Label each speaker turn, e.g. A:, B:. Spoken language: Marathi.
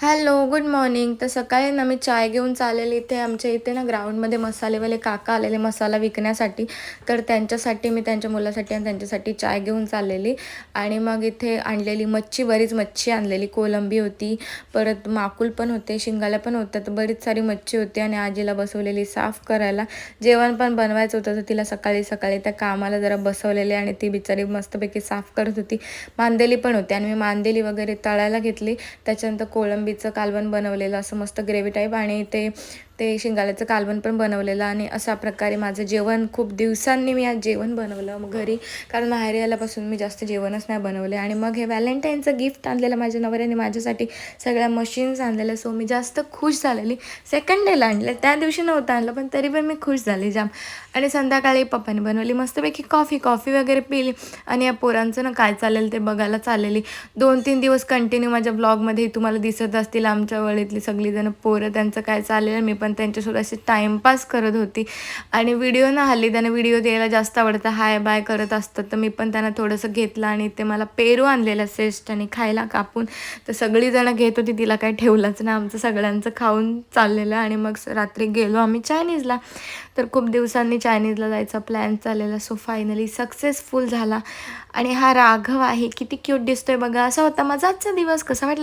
A: Hello, good morning. तर सकाळी ना मी चाय घेऊन चाललेली इथे आमच्या इथे ना ग्राउंडमध्ये मसालेवाले काका आलेले मसाला विकण्यासाठी. तर त्यांच्यासाठी मी त्यांच्या मुलासाठी आणि त्यांच्यासाठी चाय घेऊन चाललेली. आणि मग इथे आणलेली मच्छी, बरीच मच्छी आणलेली. कोलंबी होती, परत माकुल पण होते, शिंगाल्या पण होत्या. तर बरीच सारी मच्छी होती आणि आजीला बसवलेली साफ करायला. जेवण पण बनवायचं होतं, तर तिला सकाळी सकाळी त्या कामाला जरा बसवलेले आणि ती बिचारी मस्तपैकी साफ करत होती. मांदेली पण होती आणि मी मांदेली वगैरे तळायला घेतली. त्याच्यानंतर कोळंबीचं कालवण बनवलेलं असं मस्त ग्रेव्ही टाईप, आणि ते ते शिंगाल्याचं कालवण पण बनवलेलं. आणि अशा प्रकारे माझं जेवण, खूप दिवसांनी मी आज जेवण बनवलं मग घरी, कारण माहेरी आल्यापासून मी जास्त जेवणच नाही बनवले. आणि मग हे व्हॅलेंटाईनचं गिफ्ट आणलेलं माझ्या नवऱ्याने माझ्यासाठी, सगळ्या मशीन्स आणलेल्या. सो मी जास्त खुश झालेली. सेकंड डेला आणलं, त्या दिवशी नव्हतं आणलं, पण तरी पण मी खुश झाली जाम. आणि संध्याकाळी पप्पाने बनवली मस्तपैकी कॉफी वगैरे पिली. आणि या पोरांचं ना काय चालेल ते बघायला चाललेली. 2-3 दिवस कंटिन्यू माझ्या ब्लॉगमध्ये तुम्हाला दिसत असतील आमच्या वळीतली सगळीजण पोरं, त्यांचं काय चाललेलं. मी पण त्यांच्यासोबत अशी टाईमपास करत होती. आणि व्हिडिओ ना हल्ली त्यांना व्हिडिओ द्यायला जास्त आवडतं, हाय बाय करत असतात. तर मी पण त्यांना थोडंसं घेतलं आणि ते मला पेरू आणलेलं सेस्ट आणि खायला कापून. तर सगळीजणं घेत होती, तिला काही ठेवलंच नाही. आमचं सगळ्यांचं खाऊन चाललेलं. आणि मग रात्री गेलो आम्ही चायनीजला. तर खूप दिवसांनी चायनीजला जायचा प्लॅन चाललेला. सो फायनली सक्सेसफुल झाला. आणि हा राघव आहे, किती क्यूट दिसतोय बघा. असा होता माझा आजचा दिवस. कसा वाटला?